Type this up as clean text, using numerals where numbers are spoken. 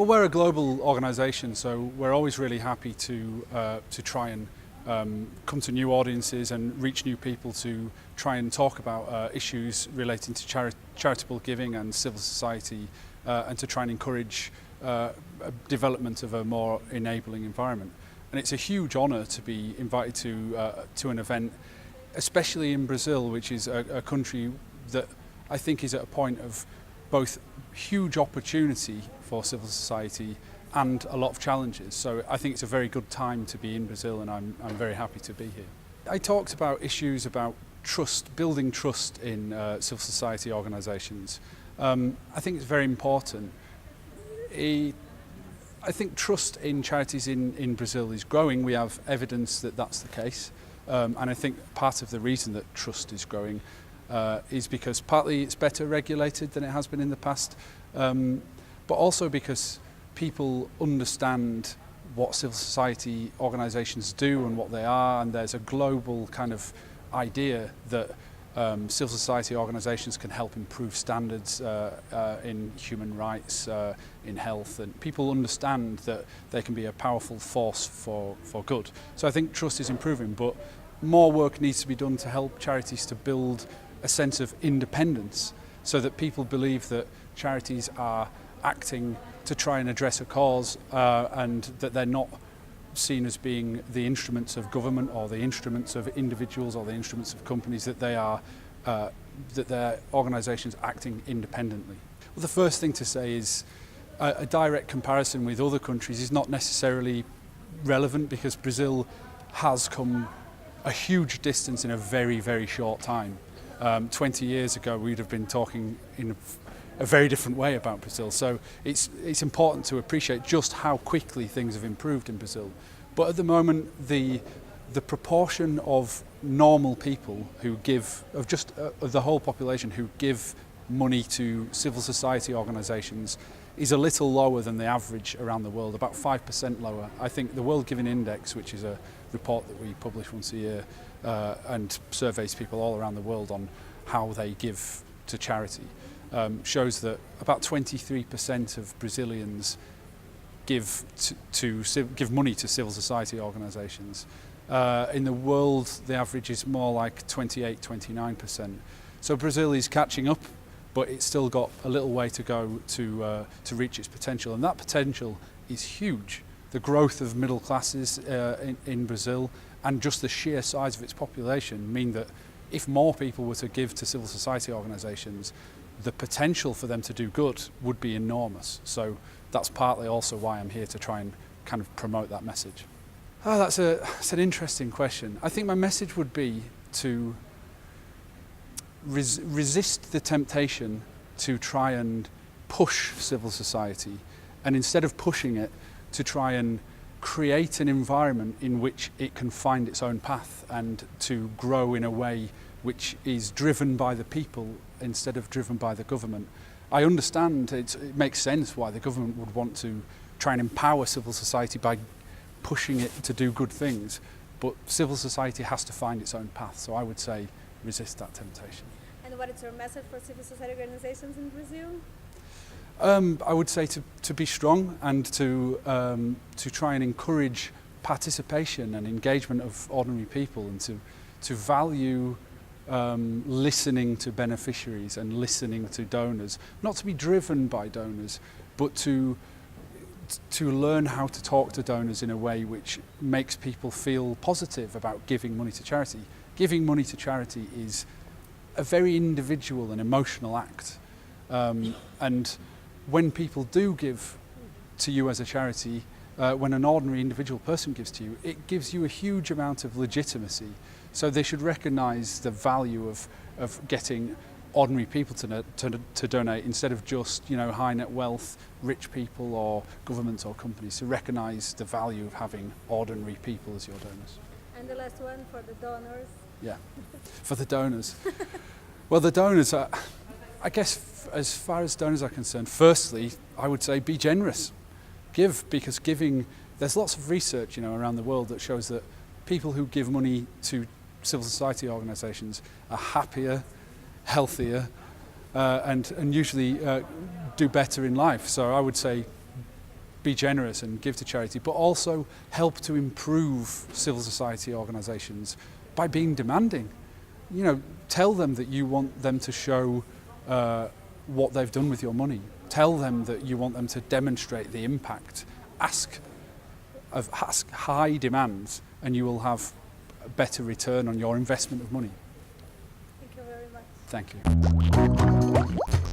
Well, we're a global organisation, so we're always really happy to try and come to new audiences and reach new people to try and talk about issues relating to charitable giving and civil society, and to try and encourage development of a more enabling environment. And it's a huge honour to be invited to an event, especially in Brazil, which is a country that I think is at a point of both huge opportunity for civil society and a lot of challenges. So I think it's a very good time to be in Brazil, and I'm very happy to be here. I talked about issues about trust, building trust in civil society organisations. I think it's very important. I think trust in charities in Brazil is growing. We have evidence that that's the case. And I think part of the reason that trust is growing is because partly it's better regulated than it has been in the past, but also because people understand what civil society organisations do and what they are, and there's a global kind of idea that civil society organisations can help improve standards in human rights, in health, and people understand that they can be a powerful force for good. So I think trust is improving, but more work needs to be done to help charities to build a sense of independence, so that people believe that charities are acting to try and address a cause, and that they're not seen as being the instruments of government or the instruments of individuals or the instruments of companies, that they are that they're organisations acting independently. Well, the first thing to say is a direct comparison with other countries is not necessarily relevant, because Brazil has come a huge distance in a very, very short time. 20 years ago we'd have been talking in a very different way about Brazil, so it's important to appreciate just how quickly things have improved in Brazil. But at the moment the proportion of normal people who give, of the whole population who give money to civil society organisations, is a little lower than the average around the world, about 5% lower. I think the World Giving Index, which is a report that we publish once a year and surveys people all around the world on how they give to charity, shows that about 23% of Brazilians give money to civil society organisations. In the world, the average is more like 28-29%. So Brazil is catching up, but it's still got a little way to go to reach its potential, and that potential is huge. The growth of middle classes in Brazil and just the sheer size of its population mean that if more people were to give to civil society organisations, the potential for them to do good would be enormous. So that's partly also why I'm here, to try and kind of promote that message. That's an interesting question. I think my message would be to resist the temptation to try and push civil society, and instead of pushing it, to try and create an environment in which it can find its own path and to grow in a way which is driven by the people instead of driven by the government. I understand it makes sense why the government would want to try and empower civil society by pushing it to do good things, but civil society has to find its own path. So I would say resist that temptation. And what is your message for civil society organizations in Brazil? I would say to be strong and to try and encourage participation and engagement of ordinary people, and to value listening to beneficiaries and listening to donors, not to be driven by donors, but to learn how to talk to donors in a way which makes people feel positive about giving money to charity. Giving money to charity is a very individual and emotional act, and when people do give to you as a charity, when an ordinary individual person gives to you, it gives you a huge amount of legitimacy. So they should recognise the value of getting ordinary people to donate, instead of just, high net wealth, rich people or governments or companies, to recognise the value of having ordinary people as your donors. And the last one for the donors. Yeah, for the donors. Well, the donors are, I guess, as far as donors are concerned, firstly, I would say be generous. Give, because giving, there's lots of research, around the world that shows that people who give money to civil society organisations are happier, healthier, and usually do better in life. So I would say be generous and give to charity, but also help to improve civil society organisations by being demanding. You know, tell them that you want them to show what they've done with your money. Tell them that you want them to demonstrate the impact. Ask high demands and you will have a better return on your investment of money. Thank you very much. Thank you.